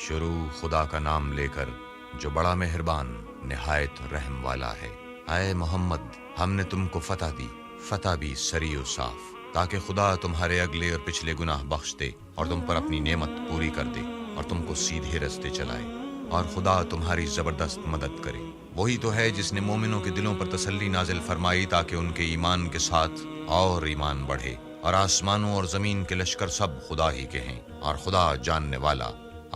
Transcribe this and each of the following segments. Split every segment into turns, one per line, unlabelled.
شروع خدا کا نام لے کر جو بڑا مہربان نہایت رحم والا ہے۔ اے محمد، ہم نے تم کو فتح دی، فتح بھی سری و صاف، تاکہ خدا تمہارے اگلے اور پچھلے گناہ بخش دے اور تم پر اپنی نعمت پوری کر دے اور تم کو سیدھے رستے چلائے، اور خدا تمہاری زبردست مدد کرے۔ وہی تو ہے جس نے مومنوں کے دلوں پر تسلی نازل فرمائی تاکہ ان کے ایمان کے ساتھ اور ایمان بڑھے، اور آسمانوں اور زمین کے لشکر سب خدا ہی کے ہیں، اور خدا جاننے والا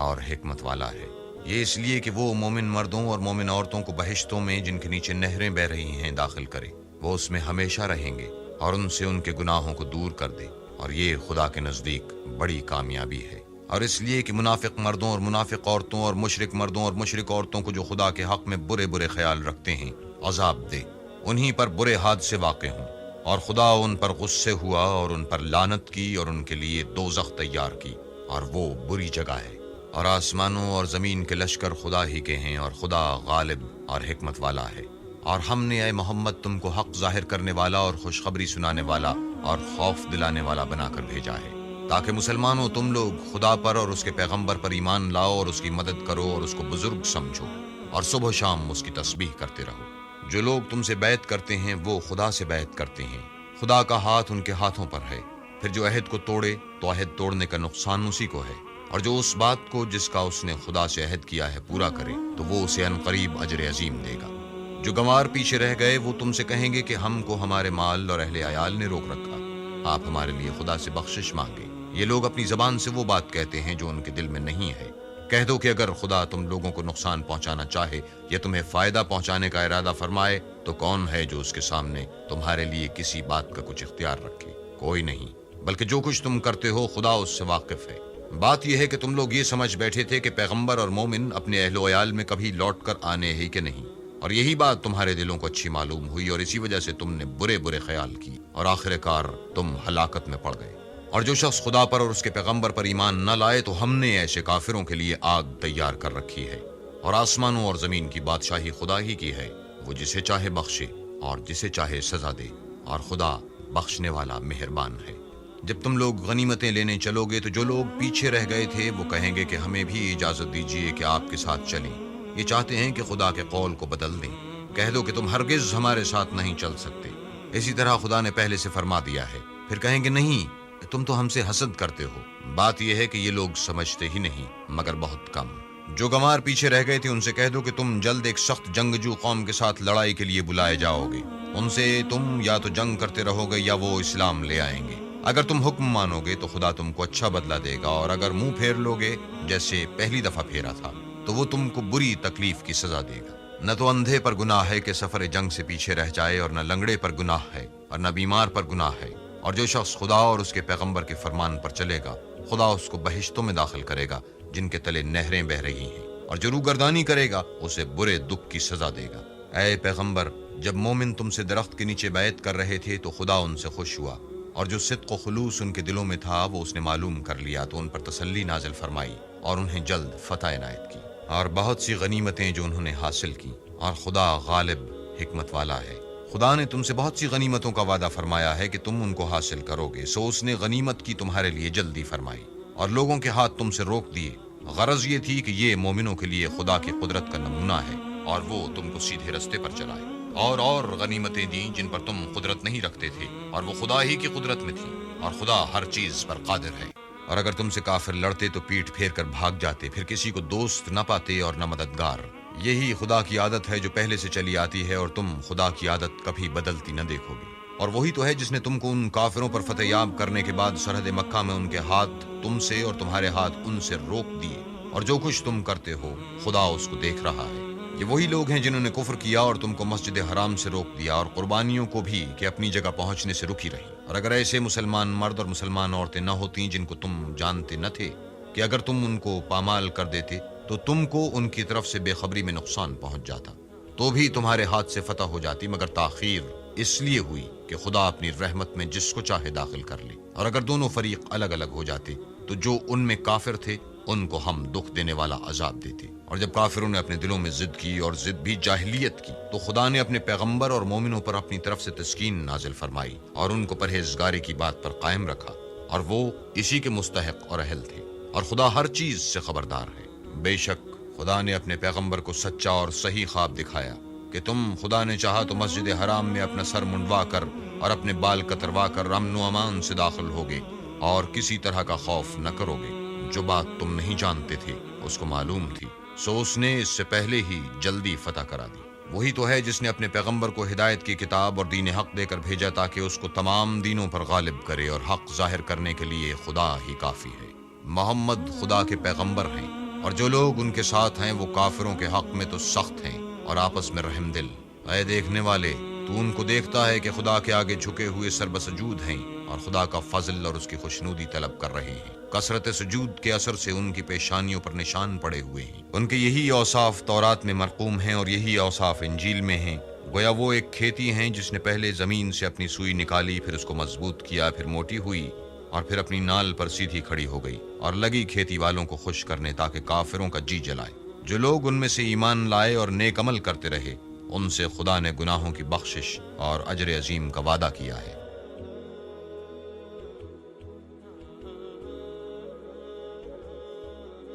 اور حکمت والا ہے۔ یہ اس لیے کہ وہ مومن مردوں اور مومن عورتوں کو بہشتوں میں جن کے نیچے نہریں بہ رہی ہیں داخل کرے، وہ اس میں ہمیشہ رہیں گے اور ان سے ان کے گناہوں کو دور کر دے، اور یہ خدا کے نزدیک بڑی کامیابی ہے۔ اور اس لیے کہ منافق مردوں اور منافق عورتوں اور مشرک مردوں اور مشرک عورتوں کو جو خدا کے حق میں برے برے خیال رکھتے ہیں عذاب دے، انہی پر برے حادثے واقع ہوں، اور خدا ان پر غصے ہوا اور ان پر لعنت کی اور ان کے لیے دوزخ تیار کی، اور وہ بری جگہ ہے۔ اور آسمانوں اور زمین کے لشکر خدا ہی کے ہیں، اور خدا غالب اور حکمت والا ہے۔ اور ہم نے اے محمد تم کو حق ظاہر کرنے والا اور خوشخبری سنانے والا اور خوف دلانے والا بنا کر بھیجا ہے، تاکہ مسلمانوں تم لوگ خدا پر اور اس کے پیغمبر پر ایمان لاؤ اور اس کی مدد کرو اور اس کو بزرگ سمجھو، اور صبح و شام اس کی تسبیح کرتے رہو۔ جو لوگ تم سے بیعت کرتے ہیں وہ خدا سے بیعت کرتے ہیں، خدا کا ہاتھ ان کے ہاتھوں پر ہے۔ پھر جو عہد کو توڑے تو عہد توڑنے کا نقصان اسی کو ہے، اور جو اس بات کو جس کا اس نے خدا سے عہد کیا ہے پورا کرے تو وہ اسے عنقریب اجر عظیم دے گا۔ جو گنوار پیچھے رہ گئے وہ تم سے کہیں گے کہ ہم کو ہمارے مال اور اہل عیال نے روک رکھا، آپ ہمارے لیے خدا سے بخشش مانگے۔ یہ لوگ اپنی زبان سے وہ بات کہتے ہیں جو ان کے دل میں نہیں ہے۔ کہہ دو کہ اگر خدا تم لوگوں کو نقصان پہنچانا چاہے یا تمہیں فائدہ پہنچانے کا ارادہ فرمائے تو کون ہے جو اس کے سامنے تمہارے لیے کسی بات کا کچھ اختیار رکھے؟ کوئی نہیں، بلکہ جو کچھ تم کرتے ہو خدا اس سے واقف ہے۔ بات یہ ہے کہ تم لوگ یہ سمجھ بیٹھے تھے کہ پیغمبر اور مومن اپنے اہل و عیال میں کبھی لوٹ کر آنے ہی کہ نہیں، اور یہی بات تمہارے دلوں کو اچھی معلوم ہوئی اور اسی وجہ سے تم نے برے برے خیال کی اور آخر کار تم ہلاکت میں پڑ گئے۔ اور جو شخص خدا پر اور اس کے پیغمبر پر ایمان نہ لائے تو ہم نے ایسے کافروں کے لیے آگ تیار کر رکھی ہے۔ اور آسمانوں اور زمین کی بادشاہی خدا ہی کی ہے، وہ جسے چاہے بخشے اور جسے چاہے سزا دے، اور خدا بخشنے والا مہربان ہے۔ جب تم لوگ غنیمتیں لینے چلو گے تو جو لوگ پیچھے رہ گئے تھے وہ کہیں گے کہ ہمیں بھی اجازت دیجیے کہ آپ کے ساتھ چلیں، یہ چاہتے ہیں کہ خدا کے قول کو بدل دیں۔ کہہ دو کہ تم ہرگز ہمارے ساتھ نہیں چل سکتے، اسی طرح خدا نے پہلے سے فرما دیا ہے۔ پھر کہیں گے نہیں، تم تو ہم سے حسد کرتے ہو۔ بات یہ ہے کہ یہ لوگ سمجھتے ہی نہیں مگر بہت کم۔ جو گنوار پیچھے رہ گئے تھے ان سے کہہ دو کہ تم جلد ایک سخت جنگجو قوم کے ساتھ لڑائی کے لیے بلائے جاؤ گے، ان سے تم یا تو جنگ کرتے رہو گے یا وہ اسلام لے آئیں گے۔ اگر تم حکم مانو گے تو خدا تم کو اچھا بدلہ دے گا، اور اگر منہ پھیر لو گے جیسے پہلی دفعہ پھیرا تھا تو وہ تم کو بری تکلیف کی سزا دے گا۔ نہ تو اندھے پر گناہ ہے کہ سفر جنگ سے پیچھے رہ جائے، اور نہ لنگڑے پر گناہ ہے، اور نہ بیمار پر گناہ ہے۔ اور جو شخص خدا اور اس کے پیغمبر کے فرمان پر چلے گا خدا اس کو بہشتوں میں داخل کرے گا جن کے تلے نہریں بہ رہی ہیں، اور جو روگردانی کرے گا اسے برے دکھ کی سزا دے گا۔ اے پیغمبر، جب مومن تم سے درخت کے نیچے بیعت کر رہے تھے تو خدا ان سے خوش ہوا، اور جو صدق و خلوص ان کے دلوں میں تھا وہ اس نے معلوم کر لیا تو ان پر تسلی نازل فرمائی اور انہیں جلد فتح عنایت کی، اور بہت سی غنیمتیں جو انہوں نے حاصل کی، اور خدا غالب حکمت والا ہے۔ خدا نے تم سے بہت سی غنیمتوں کا وعدہ فرمایا ہے کہ تم ان کو حاصل کرو گے، سو اس نے غنیمت کی تمہارے لیے جلدی فرمائی، اور لوگوں کے ہاتھ تم سے روک دیے۔ غرض یہ تھی کہ یہ مومنوں کے لیے خدا کی قدرت کا نمونہ ہے، اور وہ تم کو سیدھے رستے پر چلائے، اور غنیمتیں دیں جن پر تم قدرت نہیں رکھتے تھے، اور وہ خدا ہی کی قدرت میں تھی، اور خدا ہر چیز پر قادر ہے۔ اور اگر تم سے کافر لڑتے تو پیٹھ پھیر کر بھاگ جاتے، پھر کسی کو دوست نہ پاتے اور نہ مددگار۔ یہی خدا کی عادت ہے جو پہلے سے چلی آتی ہے، اور تم خدا کی عادت کبھی بدلتی نہ دیکھو گے۔ اور وہی تو ہے جس نے تم کو ان کافروں پر فتح یاب کرنے کے بعد سرحد مکہ میں ان کے ہاتھ تم سے اور تمہارے ہاتھ ان سے روک دیے، اور جو کچھ تم کرتے ہو خدا اس کو دیکھ رہا ہے۔ یہ وہی لوگ ہیں جنہوں نے کفر کیا اور تم کو مسجد حرام سے روک دیا، اور قربانیوں کو بھی کہ اپنی جگہ پہنچنے سے رکی رہی۔ اور اگر ایسے مسلمان مرد اور مسلمان عورتیں نہ ہوتیں جن کو تم جانتے نہ تھے کہ اگر تم ان کو پامال کر دیتے تو تم کو ان کی طرف سے بے خبری میں نقصان پہنچ جاتا، تو بھی تمہارے ہاتھ سے فتح ہو جاتی، مگر تاخیر اس لیے ہوئی کہ خدا اپنی رحمت میں جس کو چاہے داخل کر لے۔ اور اگر دونوں فریق الگ الگ ہو جاتے تو جو ان میں کافر تھے ان کو ہم دکھ دینے والا عذاب دیتے۔ اور جب کافروں نے اپنے دلوں میں ضد کی، اور ضد بھی جاہلیت کی، تو خدا نے اپنے پیغمبر اور مومنوں پر اپنی طرف سے تسکین نازل فرمائی اور ان کو پرہیزگاری کی بات پر قائم رکھا، اور وہ اسی کے مستحق اور اہل تھے، اور خدا ہر چیز سے خبردار ہے۔ بے شک خدا نے اپنے پیغمبر کو سچا اور صحیح خواب دکھایا کہ تم خدا نے چاہا تو مسجد حرام میں اپنا سر منڈوا کر اور اپنے بال کتروا کر امن و امان سے داخل ہوگے اور کسی طرح کا خوف نہ کرو گے۔ جو بات تم نہیں جانتے تھے اس کو معلوم تھی، سو اس نے اس سے پہلے ہی جلدی فتح کرا دی۔ وہی تو ہے جس نے اپنے پیغمبر کو ہدایت کی کتاب اور دین حق دے کر بھیجا تاکہ اس کو تمام دینوں پر غالب کرے، اور حق ظاہر کرنے کے لیے خدا ہی کافی ہے۔ محمد خدا کے پیغمبر ہیں، اور جو لوگ ان کے ساتھ ہیں وہ کافروں کے حق میں تو سخت ہیں اور آپس میں رحم دل۔ اے دیکھنے والے، تو ان کو دیکھتا ہے کہ خدا کے آگے جھکے ہوئے سر بسجود ہیں اور خدا کا فضل اور اس کی خوشنودی طلب کر رہے ہیں۔ کثرت سجود کے اثر سے ان کی پیشانیوں پر نشان پڑے ہوئے ہیں۔ ان کے یہی اوصاف تورات میں مرقوم ہیں اور یہی اوصاف انجیل میں ہیں۔ گویا وہ ایک کھیتی ہیں جس نے پہلے زمین سے اپنی سوئی نکالی، پھر اس کو مضبوط کیا، پھر موٹی ہوئی اور پھر اپنی نال پر سیدھی کھڑی ہو گئی اور لگی کھیتی والوں کو خوش کرنے تاکہ کافروں کا جی جلائے۔ جو لوگ ان میں سے ایمان لائے اور نیک عمل کرتے رہے، ان سے خدا نے گناہوں کی بخشش اور اجر عظیم کا وعدہ کیا ہے۔